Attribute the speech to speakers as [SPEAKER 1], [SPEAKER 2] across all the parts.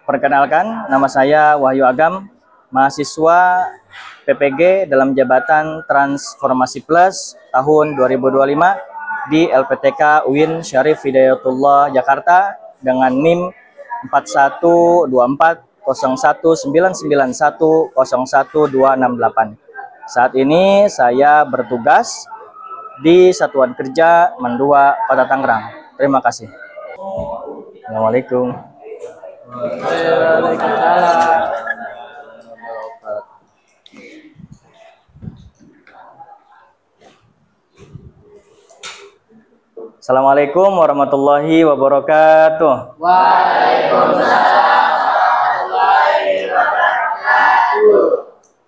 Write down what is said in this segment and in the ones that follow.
[SPEAKER 1] Perkenalkan, nama saya Wahyu Agam, mahasiswa PPG dalam jabatan Transformasi Plus tahun 2025 di LPTK UIN Syarif Hidayatullah Jakarta dengan NIM 41240199101268. Saat ini saya bertugas di Satuan Kerja Mendua Kota Tangerang. Terima kasih. Assalamualaikum. Assalamualaikum warahmatullahi wabarakatuh.
[SPEAKER 2] Waalaikumsalam warahmatullahi wabarakatuh.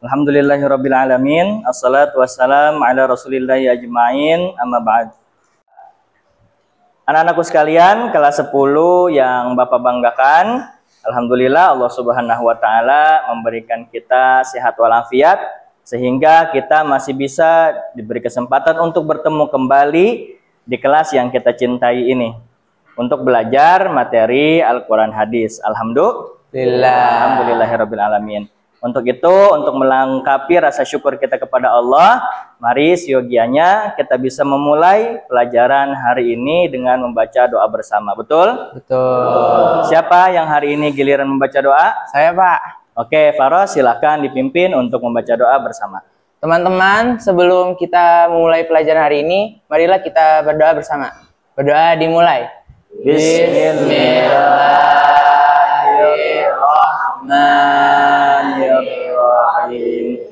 [SPEAKER 1] Alhamdulillahirabbil alamin. Assalatu wassalamu ala rasulillahi ajmain. Amma ba'd. Anak-anakku sekalian, kelas 10 yang Bapak banggakan, alhamdulillah Allah Subhanahu wa taala memberikan kita sehat walafiat sehingga kita masih bisa diberi kesempatan untuk bertemu kembali di kelas yang kita cintai ini untuk belajar materi Al-Qur'an hadis. Alhamdulillahirabbil alamin. Untuk itu, untuk melengkapi rasa syukur kita kepada Allah, mari siogianya kita bisa memulai pelajaran hari ini dengan membaca doa bersama. Betul?
[SPEAKER 2] Betul.
[SPEAKER 1] Siapa yang hari ini giliran membaca doa?
[SPEAKER 2] Saya, Pak.
[SPEAKER 1] Oke, Faros, silakan dipimpin untuk membaca doa bersama.
[SPEAKER 2] Teman-teman, sebelum kita memulai pelajaran hari ini, marilah kita berdoa bersama. Berdoa dimulai. Bismillahirrahmanirrahim.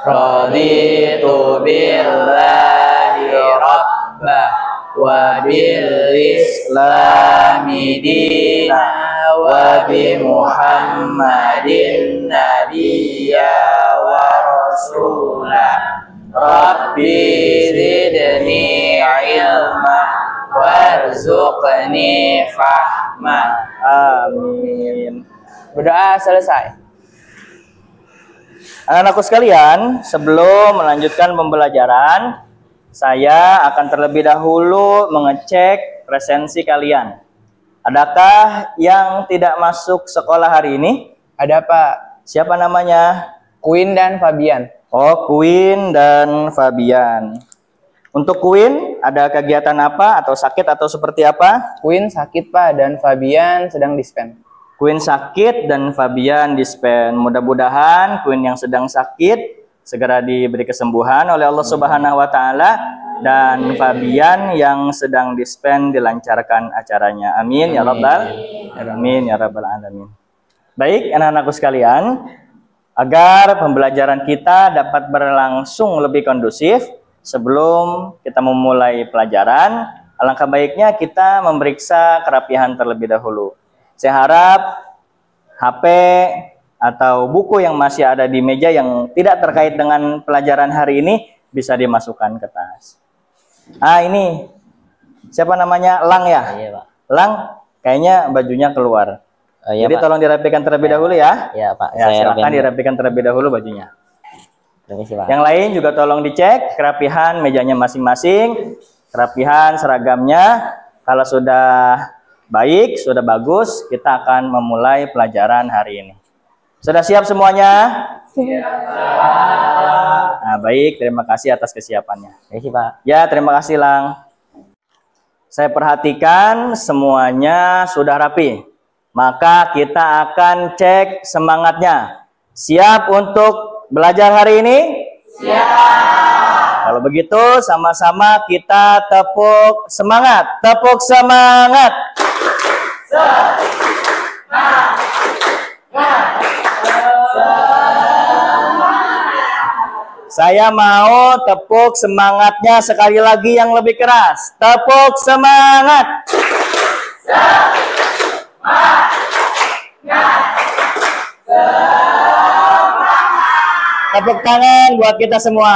[SPEAKER 2] Raditu billahi rabba wa bil islami dina wa bi Muhammadin nabiyya wa rasulah. Rabbi zidni ilma warzuqni fahma.
[SPEAKER 1] Amin.
[SPEAKER 2] Berdoa selesai.
[SPEAKER 1] Anak-anakku sekalian, sebelum melanjutkan pembelajaran, saya akan terlebih dahulu mengecek presensi kalian. Adakah yang tidak masuk sekolah hari ini?
[SPEAKER 2] Ada, Pak.
[SPEAKER 1] Siapa namanya?
[SPEAKER 2] Queen dan Fabian.
[SPEAKER 1] Oh, Queen dan Fabian. Untuk Queen, ada kegiatan apa atau sakit atau seperti apa?
[SPEAKER 2] Queen sakit, Pak, dan Fabian sedang dispen.
[SPEAKER 1] Queen sakit dan Fabian dispen. Mudah-mudahan Queen yang sedang sakit segera diberi kesembuhan oleh Allah Subhanahu wa taala dan Fabian yang sedang dispen dilancarkan acaranya. Amin ya rabbal alamin ya rabbal alamin. Baik, anak-anakku sekalian, agar pembelajaran kita dapat berlangsung lebih kondusif, sebelum kita memulai pelajaran, alangkah baiknya kita memeriksa kerapihan terlebih dahulu. Saya harap HP atau buku yang masih ada di meja yang tidak terkait dengan pelajaran hari ini bisa dimasukkan ke tas. Ah, ini siapa namanya? Lang ya?
[SPEAKER 2] Iya, Pak.
[SPEAKER 1] Lang, kayaknya bajunya keluar.
[SPEAKER 2] Iya,
[SPEAKER 1] Jadi
[SPEAKER 2] Pak.
[SPEAKER 1] tolong dirapikan terlebih dahulu ya.
[SPEAKER 2] Iya, Pak.
[SPEAKER 1] Ya, silakan dirapikan terlebih dahulu bajunya.
[SPEAKER 2] Permisi, Pak.
[SPEAKER 1] Yang lain juga tolong dicek kerapihan mejanya masing-masing, kerapihan seragamnya. Kalau sudah baik, sudah bagus, kita akan memulai pelajaran hari ini. Sudah siap semuanya? Siap. Nah, baik, terima kasih atas kesiapannya.
[SPEAKER 2] Permisi, Pak.
[SPEAKER 1] Ya, terima kasih, Lang. Saya perhatikan semuanya sudah rapi. Maka kita akan cek semangatnya. Siap untuk belajar hari ini? Siap. Kalau begitu, sama-sama kita tepuk semangat. Tepuk semangat. Saya mau tepuk semangatnya sekali lagi yang lebih keras. Tepuk semangat. Tepuk tangan buat kita semua.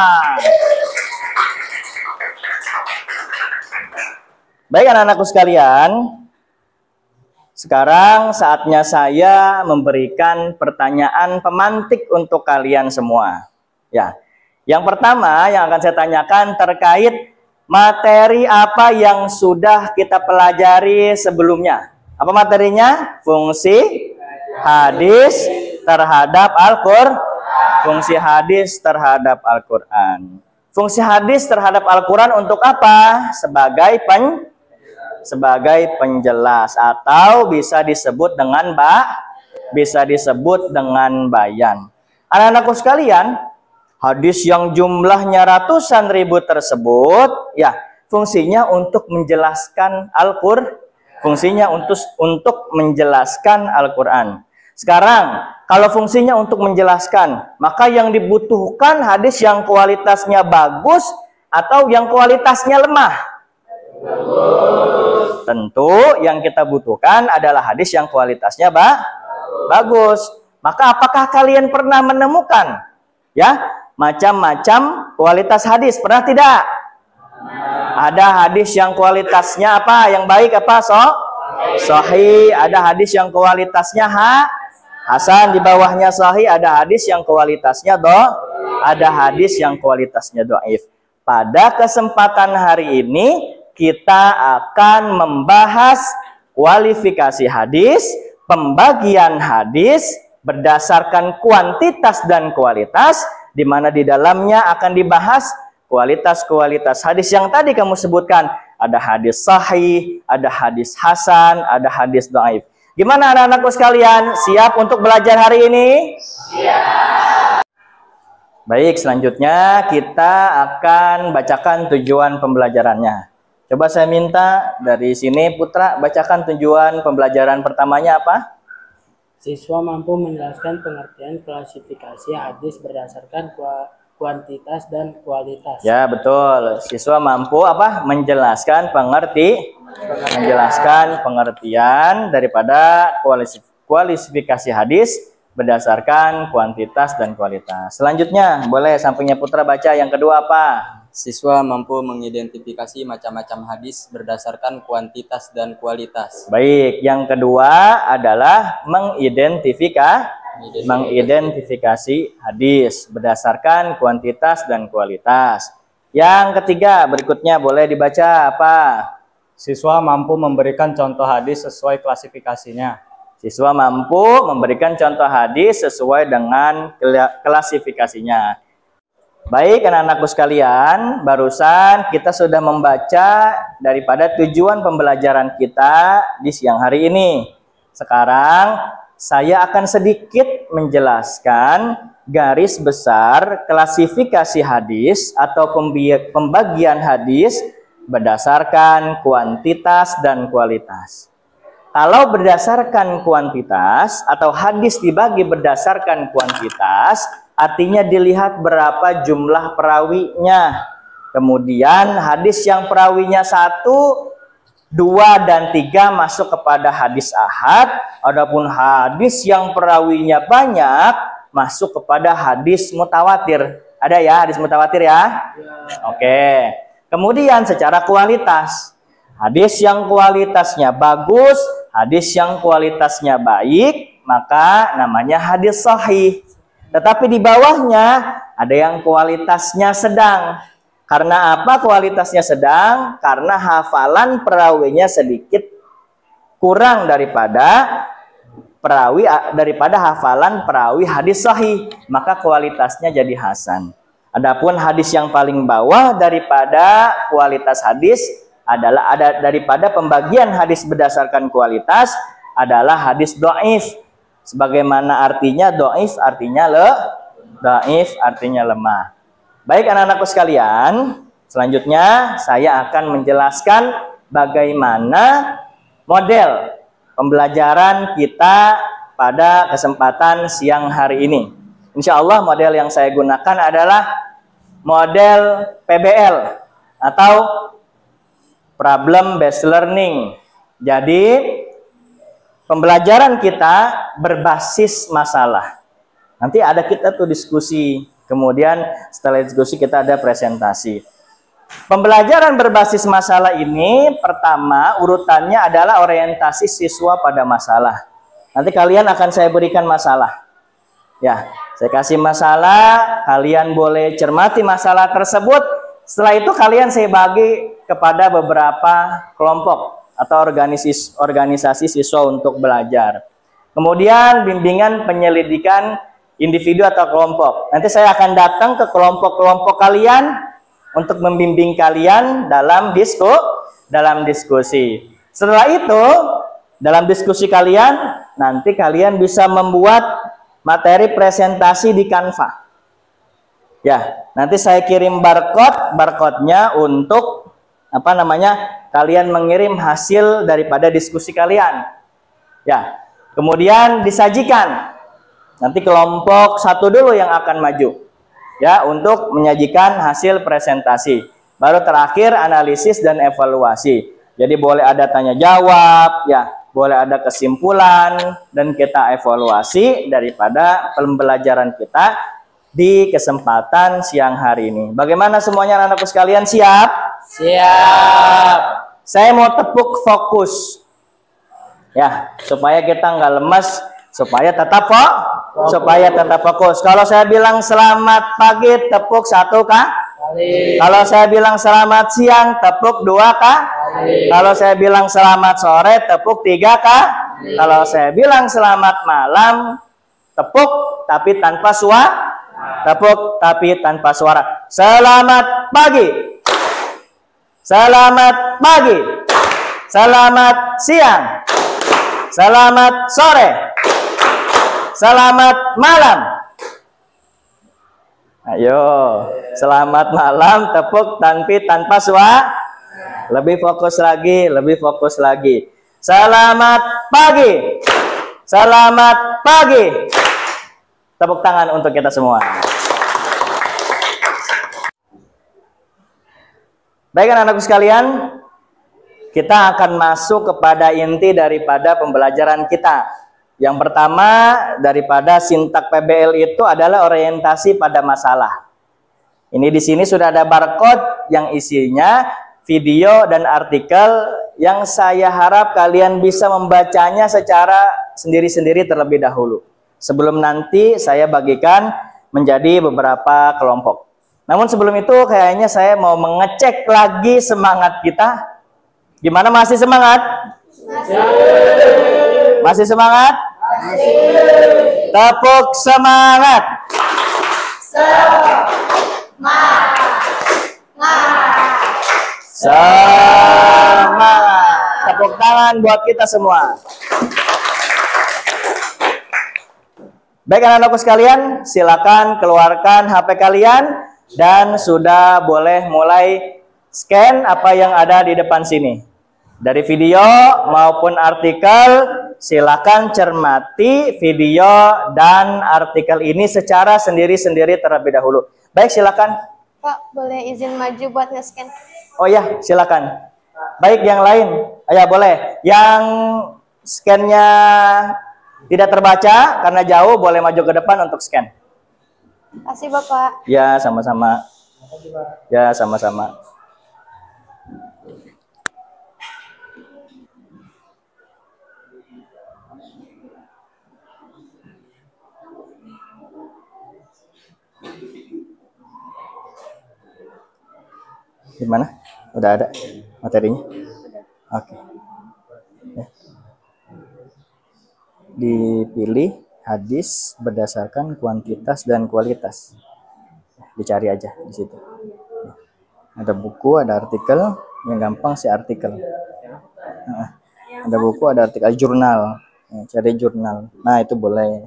[SPEAKER 1] Baik anak-anakku sekalian, sekarang saatnya saya memberikan pertanyaan pemantik untuk kalian semua. Ya, yang pertama yang akan saya tanyakan terkait materi apa yang sudah kita pelajari sebelumnya. Apa materinya? Fungsi hadis terhadap Al-Qur'an. Fungsi hadis terhadap Al-Qur'an. Fungsi hadis terhadap Al-Qur'an untuk apa? Sebagai penjelas, atau bisa disebut dengan bayan. Anak-anakku sekalian, hadis yang jumlahnya ratusan ribu tersebut ya fungsinya untuk menjelaskan Al-Qur'an. Fungsinya untuk menjelaskan Al-Qur'an. Sekarang, kalau fungsinya untuk menjelaskan, maka yang dibutuhkan hadis yang kualitasnya bagus atau yang kualitasnya lemah? Tentu yang kita butuhkan adalah hadis yang kualitasnya bagus. Maka apakah kalian pernah menemukan ya macam-macam kualitas hadis? Pernah tidak? Ada hadis yang kualitasnya apa? Yang baik apa? Sahih. Ada hadis yang kualitasnya hasan, di bawahnya sahih. Ada hadis yang kualitasnya ada hadis yang kualitasnya dhaif. Pada kesempatan hari ini kita akan membahas kualifikasi hadis, pembagian hadis berdasarkan kuantitas dan kualitas, di mana di dalamnya akan dibahas kualitas-kualitas hadis yang tadi kamu sebutkan. Ada hadis sahih, ada hadis hasan, ada hadis dhaif. Gimana anak-anakku sekalian? Siap untuk belajar hari ini? Siap. Baik, selanjutnya kita akan bacakan tujuan pembelajarannya. Coba saya minta dari sini Putra bacakan tujuan pembelajaran pertamanya apa?
[SPEAKER 3] Siswa mampu menjelaskan pengertian klasifikasi hadis berdasarkan kuantitas dan kualitas. Ya, betul. Siswa mampu apa? Menjelaskan pengertian daripada kualifikasi hadis berdasarkan kuantitas dan kualitas. Selanjutnya, boleh sampingnya Putra baca yang kedua apa?
[SPEAKER 4] Siswa mampu mengidentifikasi macam-macam hadis berdasarkan kuantitas dan kualitas.
[SPEAKER 1] Baik, yang kedua adalah mengidentifikasi hadis berdasarkan kuantitas dan kualitas. Yang ketiga, berikutnya boleh dibaca apa?
[SPEAKER 5] Siswa mampu memberikan contoh hadis sesuai klasifikasinya.
[SPEAKER 1] Siswa mampu memberikan contoh hadis sesuai dengan klasifikasinya. Baik anak-anakku sekalian, barusan kita sudah membaca daripada tujuan pembelajaran kita di siang hari ini. Sekarang saya akan sedikit menjelaskan garis besar klasifikasi hadis atau pembagian hadis berdasarkan kuantitas dan kualitas. Kalau berdasarkan kuantitas atau hadis dibagi berdasarkan kuantitas, artinya dilihat berapa jumlah perawinya. Kemudian hadis yang perawinya 1, 2, dan 3 masuk kepada hadis ahad. Adapun hadis yang perawinya banyak masuk kepada hadis mutawatir. Ada ya hadis mutawatir ya? Oke. Kemudian secara kualitas, hadis yang kualitasnya bagus, hadis yang kualitasnya baik, maka namanya hadis sahih. Tetapi di bawahnya ada yang kualitasnya sedang. Karena apa kualitasnya sedang? Karena hafalan perawinya sedikit kurang daripada hafalan perawi hadis sahih, maka kualitasnya jadi hasan. Adapun hadis yang paling bawah daripada kualitas hadis adalah daripada pembagian hadis berdasarkan kualitas adalah hadis dhaif. Sebagaimana artinya dhaif artinya lemah. Baik anak-anakku sekalian, selanjutnya saya akan menjelaskan bagaimana model pembelajaran kita pada kesempatan siang hari ini. Insya Allah model yang saya gunakan adalah model PBL atau Problem Based Learning. Jadi pembelajaran kita berbasis masalah. Nanti ada kita tuh diskusi, kemudian setelah diskusi kita ada presentasi. Pembelajaran berbasis masalah ini pertama urutannya adalah orientasi siswa pada masalah. Nanti kalian akan saya berikan masalah. Ya, saya kasih masalah, kalian boleh cermati masalah tersebut. Setelah itu kalian saya bagi kepada beberapa kelompok atau organisasi siswa untuk belajar. Kemudian bimbingan penyelidikan individu atau kelompok. Nanti saya akan datang ke kelompok-kelompok kalian untuk membimbing kalian dalam diskusi. Setelah itu, dalam diskusi kalian, nanti kalian bisa membuat materi presentasi di Canva. Ya, nanti saya kirim barcode-nya untuk kalian mengirim hasil daripada diskusi kalian. Ya, kemudian disajikan. Nanti kelompok satu dulu yang akan maju, ya, untuk menyajikan hasil presentasi. Baru terakhir analisis dan evaluasi. Jadi boleh ada tanya jawab, ya, boleh ada kesimpulan, dan kita evaluasi daripada pembelajaran kita di kesempatan siang hari ini. Bagaimana semuanya anak-anakku sekalian, siap?
[SPEAKER 3] Siap.
[SPEAKER 1] Saya mau tepuk fokus, ya, supaya kita nggak lemas, supaya tetap fokus. Kalau saya bilang selamat pagi, tepuk 1 kali. Kalau saya bilang selamat siang, tepuk 2 kali. Kalau saya bilang selamat sore, tepuk 3 kali. Kalau saya bilang selamat malam, tepuk tapi tanpa suara. Tepuk tapi tanpa suara. Selamat pagi. Selamat pagi. Selamat siang. Selamat sore. Selamat malam. Ayo, selamat malam, tepuk tapi tanpa suara. Lebih fokus lagi. Selamat pagi. Selamat pagi. Tepuk tangan untuk kita semua. Baik anak-anakku sekalian, kita akan masuk kepada inti daripada pembelajaran kita. Yang pertama daripada sintak PBL itu adalah orientasi pada masalah. Ini di sini sudah ada barcode yang isinya video dan artikel yang saya harap kalian bisa membacanya secara sendiri-sendiri terlebih dahulu. Sebelum nanti saya bagikan menjadi beberapa kelompok. Namun sebelum itu kayaknya saya mau mengecek lagi semangat kita. Gimana, masih semangat? Masih semangat? Tepuk semangat. Semangat. Tepuk tangan buat kita semua. Baik anak-anakku sekalian, silakan keluarkan HP kalian dan sudah boleh mulai scan apa yang ada di depan sini. Dari video maupun artikel, silakan cermati video dan artikel ini secara sendiri-sendiri terlebih dahulu. Baik, silakan.
[SPEAKER 6] Pak, boleh izin maju buat nge-scan?
[SPEAKER 1] Oh ya, silakan. Baik, yang lain. Ya, boleh. Yang scan-nya tidak terbaca karena jauh, boleh maju ke depan untuk scan.
[SPEAKER 6] Kasih Bapak.
[SPEAKER 1] Ya, sama-sama. Ya, sama-sama. Gimana? Udah ada materinya? Oke. Ya. Dipilih hadis berdasarkan kuantitas dan kualitas. Dicari aja di situ. Ada buku, ada artikel, yang gampang sih artikel. Ada buku, ada artikel, jurnal. Cari jurnal. Nah, itu boleh.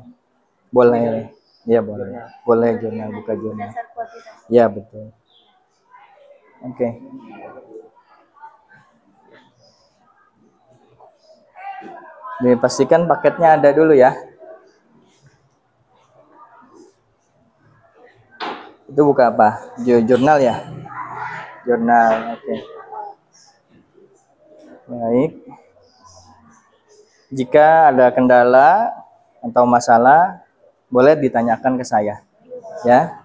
[SPEAKER 1] Boleh. Ya, boleh. Boleh jurnal, buka jurnal. Ya, betul. Oke. Dipastikan paketnya ada dulu ya. Itu buka apa? Jurnal ya? Jurnal, oke. Baik. Jika ada kendala atau masalah, boleh ditanyakan ke saya. Ya.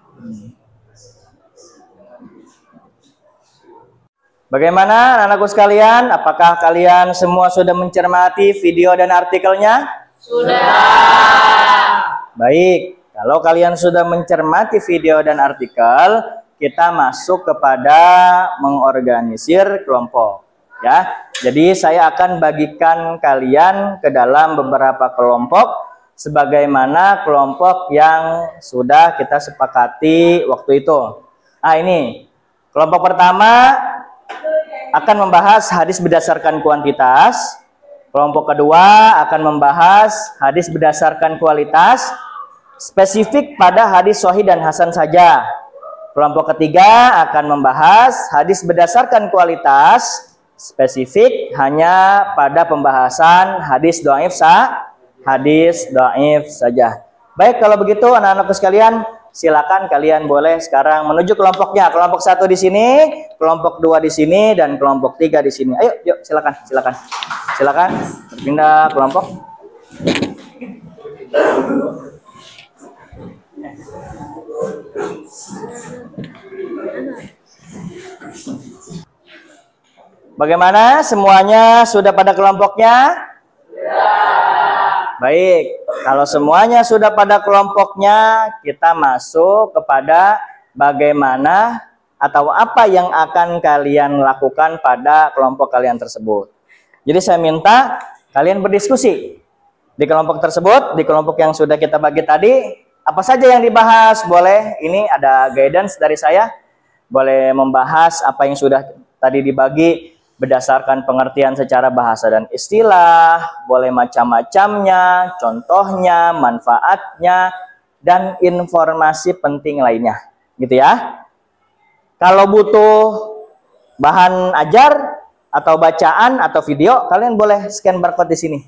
[SPEAKER 1] Bagaimana anak-anakku sekalian? Apakah kalian semua sudah mencermati video dan artikelnya? Sudah. Baik, kalau kalian sudah mencermati video dan artikel, kita masuk kepada mengorganisir kelompok. Ya. Jadi saya akan bagikan kalian ke dalam beberapa kelompok sebagaimana kelompok yang sudah kita sepakati waktu itu. Ah, ini kelompok pertama akan membahas hadis berdasarkan kuantitas. Kelompok kedua akan membahas hadis berdasarkan kualitas, spesifik pada hadis sahih dan hasan saja. Kelompok ketiga akan membahas hadis berdasarkan kualitas, spesifik hanya pada pembahasan hadis dhaif saja. Baik, kalau begitu anak-anakku sekalian, silakan kalian boleh sekarang menuju kelompoknya. Kelompok 1 di sini, kelompok 2 di sini, dan kelompok 3 di sini. Ayo, yuk, silakan. Silakan berpindah kelompok. Bagaimana? Semuanya sudah pada kelompoknya? Baik, kalau semuanya sudah pada kelompoknya, kita masuk kepada bagaimana atau apa yang akan kalian lakukan pada kelompok kalian tersebut. Jadi saya minta kalian berdiskusi di kelompok tersebut, di kelompok yang sudah kita bagi tadi, apa saja yang dibahas. Boleh, ini ada guidance dari saya, boleh membahas apa yang sudah tadi dibagi berdasarkan pengertian secara bahasa dan istilah, boleh macam-macamnya, contohnya, manfaatnya, dan informasi penting lainnya, gitu ya. Kalau butuh bahan ajar atau bacaan atau video, kalian boleh scan barcode di sini.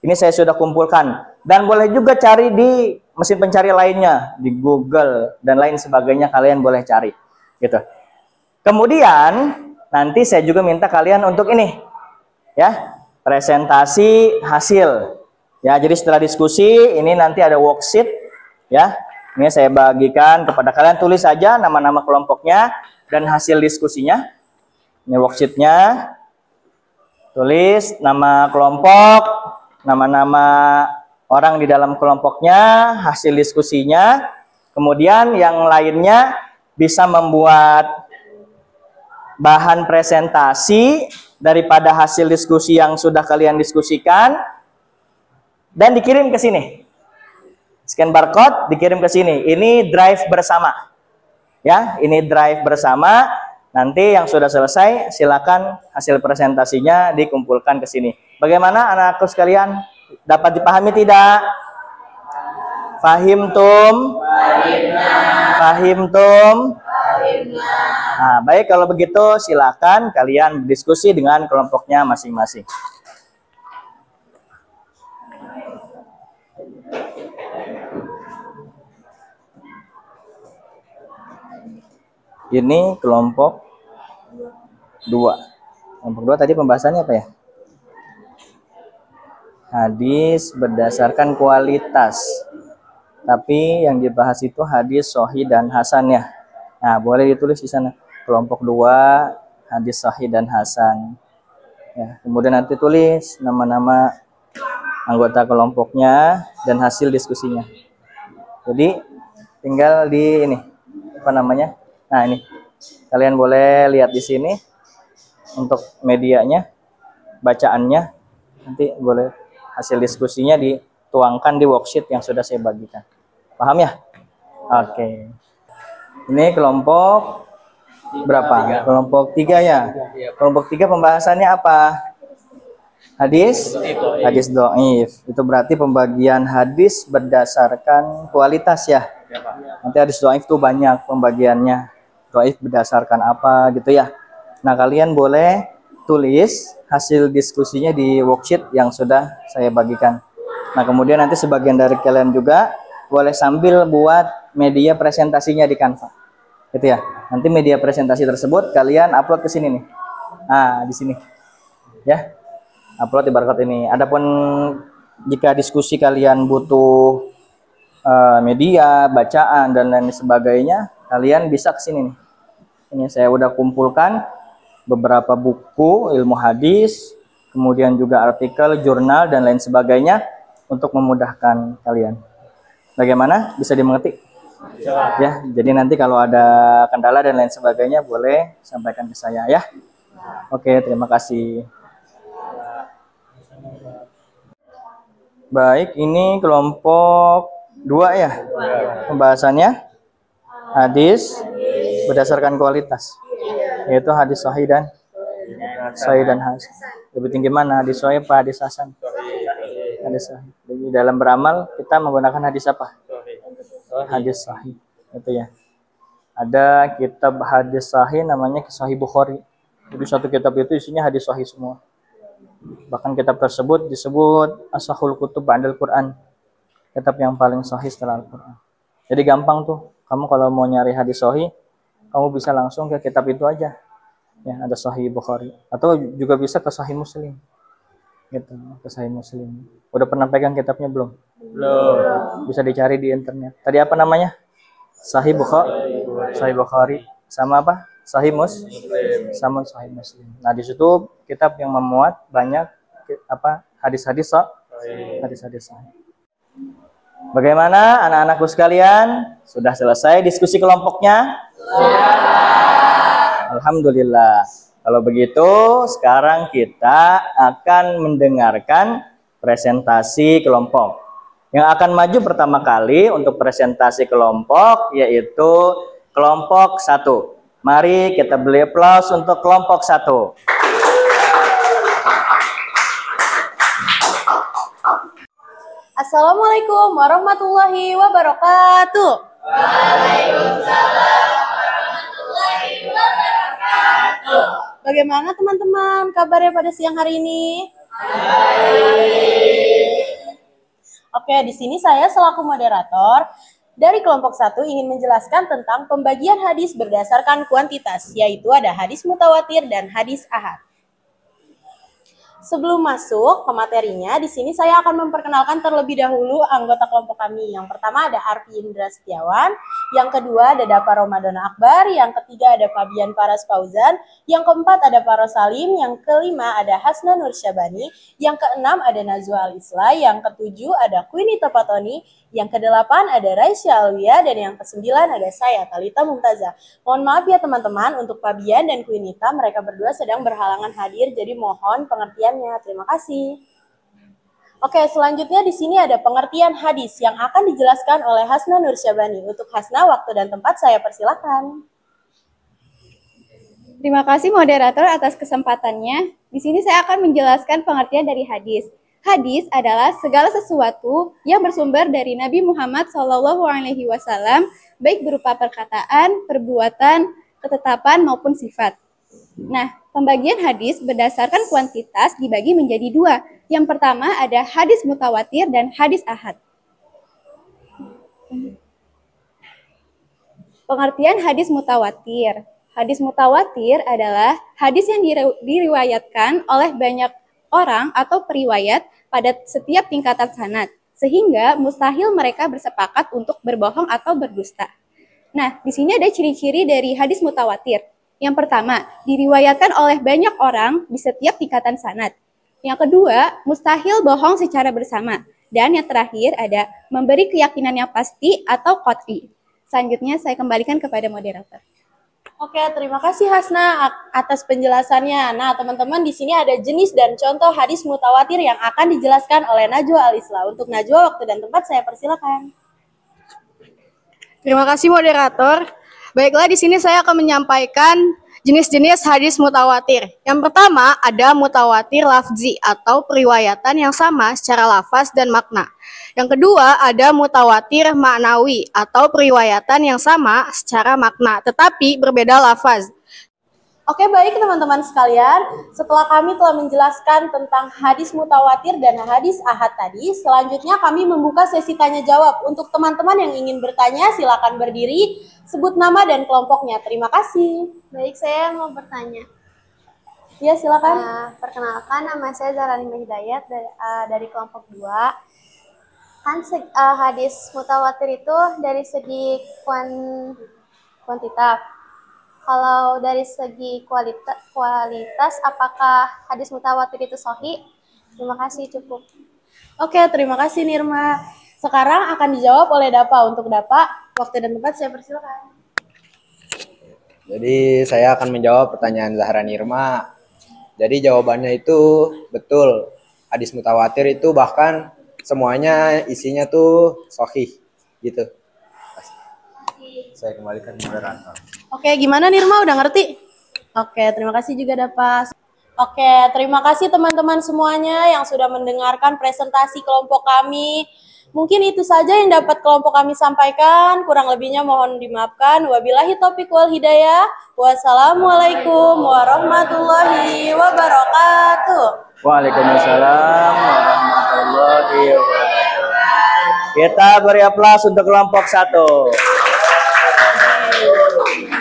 [SPEAKER 1] Ini saya sudah kumpulkan, dan boleh juga cari di mesin pencari lainnya, di Google dan lain sebagainya, kalian boleh cari, gitu. Kemudian nanti saya juga minta kalian untuk ini, ya, presentasi hasil. Ya, jadi setelah diskusi ini nanti ada worksheet, ya. Ini saya bagikan kepada kalian, tulis saja nama-nama kelompoknya dan hasil diskusinya. Ini worksheetnya, tulis nama kelompok, nama-nama orang di dalam kelompoknya, hasil diskusinya. Kemudian yang lainnya bisa membuat bahan presentasi daripada hasil diskusi yang sudah kalian diskusikan dan dikirim ke sini. Scan barcode, dikirim ke sini. Ini drive bersama. Ya, ini drive bersama. Nanti yang sudah selesai silakan hasil presentasinya dikumpulkan ke sini. Bagaimana anakku sekalian? Dapat dipahami tidak? Fahim tum? Fahim tum? Nah, baik, kalau begitu silakan kalian berdiskusi dengan kelompoknya masing-masing. Ini kelompok 2. Kelompok 2 tadi pembahasannya apa ya? Hadis berdasarkan kualitas. Tapi yang dibahas itu hadis sahih dan hasan ya. Nah, boleh ditulis di sana. Kelompok 2, hadis sahih dan hasan. Ya, kemudian nanti tulis nama-nama anggota kelompoknya dan hasil diskusinya. Jadi tinggal di ini, apa namanya? Nah, ini. Kalian boleh lihat di sini untuk medianya, bacaannya. Nanti boleh hasil diskusinya dituangkan di worksheet yang sudah saya bagikan. Paham ya? Oke. Ini kelompok berapa? Kelompok 3 ya. Kelompok 3 pembahasannya apa? Hadis dhaif. Itu berarti pembagian hadis berdasarkan kualitas ya. Nanti hadis dhaif itu banyak pembagiannya. Dhaif berdasarkan apa gitu ya. Nah, kalian boleh tulis hasil diskusinya di worksheet yang sudah saya bagikan. Nah, kemudian nanti sebagian dari kalian juga boleh sambil buat media presentasinya di Canva. Gitu ya. Nanti media presentasi tersebut kalian upload ke sini nih. Nah, di sini. Ya. Upload di barcode ini. Adapun jika diskusi kalian butuh media, bacaan dan lain sebagainya, kalian bisa ke sini nih. Ini saya udah kumpulkan beberapa buku ilmu hadis, kemudian juga artikel, jurnal dan lain sebagainya untuk memudahkan kalian. Bagaimana? Bisa dimengerti? Ya, jadi nanti kalau ada kendala dan lain sebagainya boleh sampaikan ke saya ya. Oke, terima kasih. Baik, ini kelompok 2 ya. Pembahasannya hadis berdasarkan kualitas. Yaitu hadis sahih dan hasan. Lebih tinggi mana? Hadis sahih apa hadis hasan? Hadis sahih. Jadi dalam beramal kita menggunakan hadis apa? Hadis sahih. Itu ya. Ada kitab hadis sahih namanya Sahih Bukhari. Jadi satu kitab itu isinya hadis sahih semua. Bahkan kitab tersebut disebut Ashahul Kutub Ba'dal Quran. Kitab yang paling sahih setelah Al-Quran. Jadi gampang tuh. Kamu kalau mau nyari hadis sahih, kamu bisa langsung ke kitab itu aja. Ya, ada Sahih Bukhari. Atau juga bisa ke Sahih Muslim. Gitu, ke Sahih Muslim. Udah pernah pegang kitabnya belum? Belum. Bisa dicari di internet. Tadi apa namanya? Sahih Bukhari. Sahih Bukhari. Sama apa? Sahih Muslim. Sama Sahih Muslim. Nah, di situ kitab yang memuat banyak hadis-hadis sahih. Bagaimana anak-anakku sekalian? Sudah selesai diskusi kelompoknya? Sudah. Alhamdulillah. Kalau begitu, sekarang kita akan mendengarkan presentasi kelompok. Yang akan maju pertama kali untuk presentasi kelompok yaitu kelompok 1. Mari kita beri aplaus untuk kelompok 1.
[SPEAKER 6] Assalamualaikum warahmatullahi wabarakatuh. Waalaikumsalam warahmatullahi wabarakatuh. Bagaimana teman-teman kabarnya pada siang hari ini? Baik. Oke, di sini saya selaku moderator dari kelompok 1 ingin menjelaskan tentang pembagian hadis berdasarkan kuantitas, yaitu ada hadis mutawatir dan hadis ahad. Sebelum masuk ke materinya, di sini saya akan memperkenalkan terlebih dahulu anggota kelompok kami. Yang pertama ada Arfi Indra Setiawan, yang kedua ada Dapa Romadona Akbar, yang ketiga ada Fabian Paras Fauzan, yang keempat ada Paro Salim, yang kelima ada Hasna Nur Syabani, yang keenam ada Nazwa Al-Isla, yang ketujuh ada Quinita Patoni, yang kedelapan ada Raisya Alwia, dan yang kesembilan ada saya, Talita Mumtaza. Mohon maaf ya teman-teman, untuk Fabian dan Quinita, mereka berdua sedang berhalangan hadir, jadi mohon pengertiannya. Terima kasih. Oke, selanjutnya di sini ada pengertian hadis yang akan dijelaskan oleh Hasna Nur Syabani. Untuk Hasna, waktu dan tempat saya persilakan.
[SPEAKER 7] Terima kasih moderator atas kesempatannya. Di sini saya akan menjelaskan pengertian dari hadis. Hadis adalah segala sesuatu yang bersumber dari Nabi Muhammad SAW, baik berupa perkataan, perbuatan, ketetapan maupun sifat. Nah, pembagian hadis berdasarkan kuantitas dibagi menjadi 2. Yang pertama ada hadis mutawatir dan hadis ahad. Pengertian hadis mutawatir. Hadis mutawatir adalah hadis yang diriwayatkan oleh banyak orang atau periwayat pada setiap tingkatan sanad, sehingga mustahil mereka bersepakat untuk berbohong atau berdusta. Nah, di sini ada ciri-ciri dari hadis mutawatir. Yang pertama, diriwayatkan oleh banyak orang di setiap tingkatan sanad. Yang kedua, mustahil bohong secara bersama. Dan yang terakhir ada memberi keyakinan yang pasti atau qat'i. Selanjutnya saya kembalikan kepada moderator.
[SPEAKER 6] Oke, terima kasih Hasna atas penjelasannya. Nah, teman-teman di sini ada jenis dan contoh hadis mutawatir yang akan dijelaskan oleh Najwa Al-Isla. Untuk Najwa, waktu dan tempat saya persilakan.
[SPEAKER 8] Terima kasih moderator. Baiklah, di sini saya akan menyampaikan jenis-jenis hadis mutawatir. Yang pertama ada mutawatir lafzi atau periwayatan yang sama secara lafaz dan makna. Yang kedua ada mutawatir maknawi atau periwayatan yang sama secara makna tetapi berbeda lafaz.
[SPEAKER 6] Oke, baik teman-teman sekalian, setelah kami telah menjelaskan tentang hadis mutawatir dan hadis ahad tadi, selanjutnya kami membuka sesi tanya jawab. Untuk teman-teman yang ingin bertanya, silakan berdiri, sebut nama dan kelompoknya. Terima kasih.
[SPEAKER 9] Baik, saya mau bertanya.
[SPEAKER 6] Ya, silakan.
[SPEAKER 9] Perkenalkan, nama saya Zahrani Hidayat dari kelompok 2. Kan hadis mutawatir itu dari segi kuantitas. Kalau dari segi kualitas, apakah hadis mutawatir itu sahih? Terima kasih, cukup.
[SPEAKER 6] Oke, terima kasih Nirma. Sekarang akan dijawab oleh Dapa. Untuk Dapa, waktu dan tempat saya persilakan.
[SPEAKER 10] Jadi saya akan menjawab pertanyaan Zahra Nirma. Jadi jawabannya itu betul. Hadis mutawatir itu bahkan semuanya isinya tuh sahih gitu. Saya kembalikan moderator.
[SPEAKER 6] Oke, gimana Nirma, udah ngerti? Oke, terima kasih juga Dapas. Oke, terima kasih teman-teman semuanya yang sudah mendengarkan presentasi kelompok kami. Mungkin itu saja yang dapat kelompok kami sampaikan. Kurang lebihnya mohon dimaafkan. Wabillahi taufiq wal hidayah. Wassalamualaikum warahmatullahi wabarakatuh.
[SPEAKER 1] Waalaikumsalam warahmatullahi wabarakatuh. Kita beri aplaus untuk kelompok 1.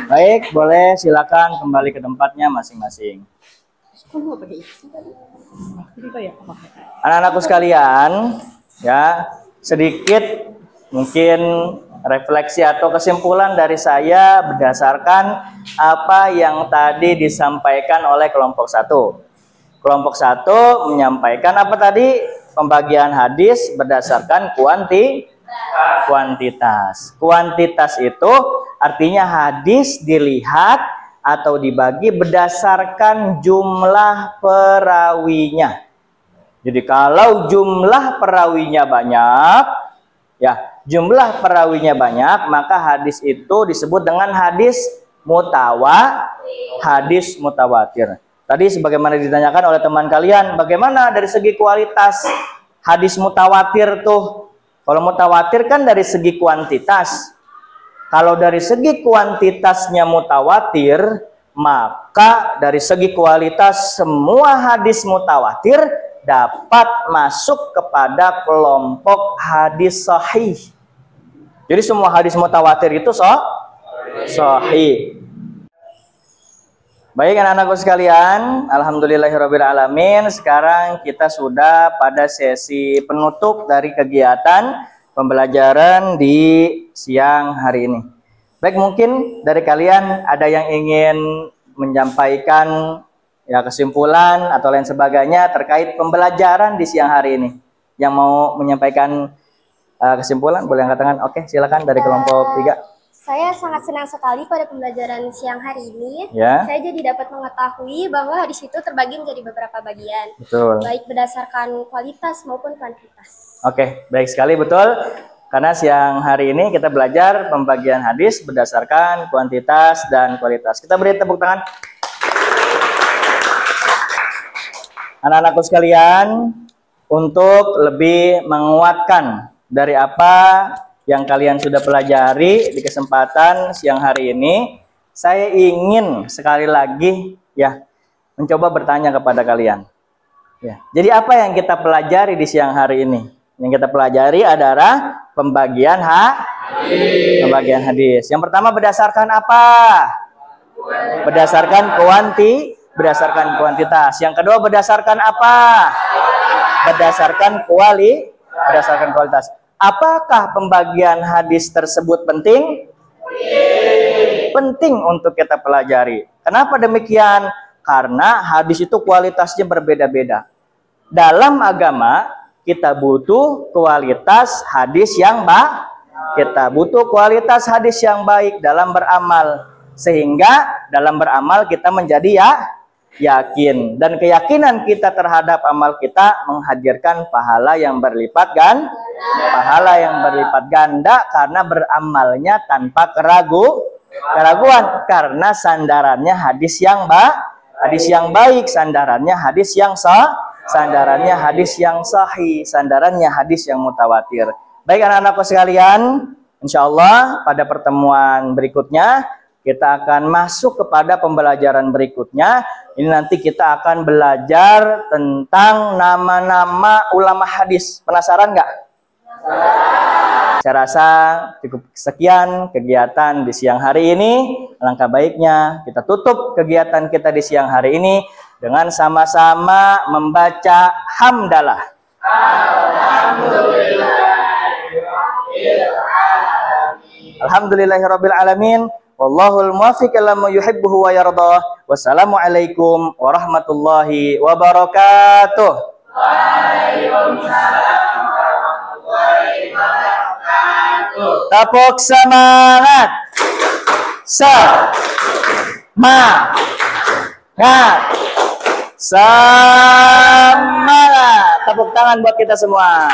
[SPEAKER 1] Baik, boleh silakan kembali ke tempatnya masing-masing. Anak-anakku sekalian, ya, sedikit mungkin refleksi atau kesimpulan dari saya berdasarkan apa yang tadi disampaikan oleh kelompok 1. Kelompok 1 menyampaikan apa tadi? Pembagian hadis berdasarkan kuantitas. Kuantitas itu artinya hadis dilihat atau dibagi berdasarkan jumlah perawinya. Jadi kalau jumlah perawinya banyak, ya, jumlah perawinya banyak, maka hadis itu disebut dengan hadis mutawatir. Tadi sebagaimana ditanyakan oleh teman kalian, bagaimana dari segi kualitas hadis mutawatir tuh? Kalau mutawatir kan dari segi kuantitas. Kalau dari segi kuantitasnya mutawatir, maka dari segi kualitas semua hadis mutawatir dapat masuk kepada kelompok hadis sahih. Jadi semua hadis mutawatir itu sahih. Baik anak-anakku sekalian, alhamdulillahirrabbilalamin. Sekarang kita sudah pada sesi penutup dari kegiatan pembelajaran di siang hari ini. Baik, mungkin dari kalian ada yang ingin menyampaikan ya kesimpulan atau lain sebagainya terkait pembelajaran di siang hari ini. Yang mau menyampaikan kesimpulan boleh angkat tangan. Oke, silakan dari kelompok 3.
[SPEAKER 9] Saya sangat senang sekali pada pembelajaran siang hari ini.
[SPEAKER 1] Ya.
[SPEAKER 9] Saya jadi dapat mengetahui bahwa hadis itu terbagi menjadi beberapa bagian.
[SPEAKER 1] Betul.
[SPEAKER 9] Baik berdasarkan kualitas maupun kuantitas.
[SPEAKER 1] Oke, baik sekali, betul. Karena siang hari ini kita belajar pembagian hadis berdasarkan kuantitas dan kualitas. Kita beri tepuk tangan. Anak-anakku sekalian, untuk lebih menguatkan dari apa yang kalian sudah pelajari di kesempatan siang hari ini, saya ingin sekali lagi ya mencoba bertanya kepada kalian. Ya, jadi apa yang kita pelajari di siang hari ini? Yang kita pelajari adalah pembagian hadis. Yang pertama berdasarkan apa? Berdasarkan kuantitas. Yang kedua berdasarkan apa? Berdasarkan kualitas. Apakah pembagian hadis tersebut penting? Penting untuk kita pelajari. Kenapa demikian? Karena hadis itu kualitasnya berbeda-beda. Dalam agama kita butuh kualitas hadis yang baik. Kita butuh kualitas hadis yang baik dalam beramal. Sehingga dalam beramal kita menjadi yakin. Dan keyakinan kita terhadap amal kita menghadirkan pahala yang berlipat ganda karena beramalnya tanpa keraguan, karena sandarannya hadis yang baik, sandarannya hadis yang sahih, sandarannya hadis yang mutawatir. Baik anak-anakku sekalian, insyaallah pada pertemuan berikutnya kita akan masuk kepada pembelajaran berikutnya. Ini nanti kita akan belajar tentang nama-nama ulama hadis. Penasaran nggak? Saya rasa cukup sekian kegiatan di siang hari ini. Alangkah baiknya kita tutup kegiatan kita di siang hari ini dengan sama-sama membaca hamdalah. Alhamdulillahirabbil alamin. Wallahul muwaffiq ila ma yuhibbu wa yarda. Wassalamualaikum warahmatullahi wabarakatuh. Waalaikumsalam warahmatullahi wabarakatuh. Tepuk semangat. Semangat. Semangat. Tepuk tangan buat kita semua.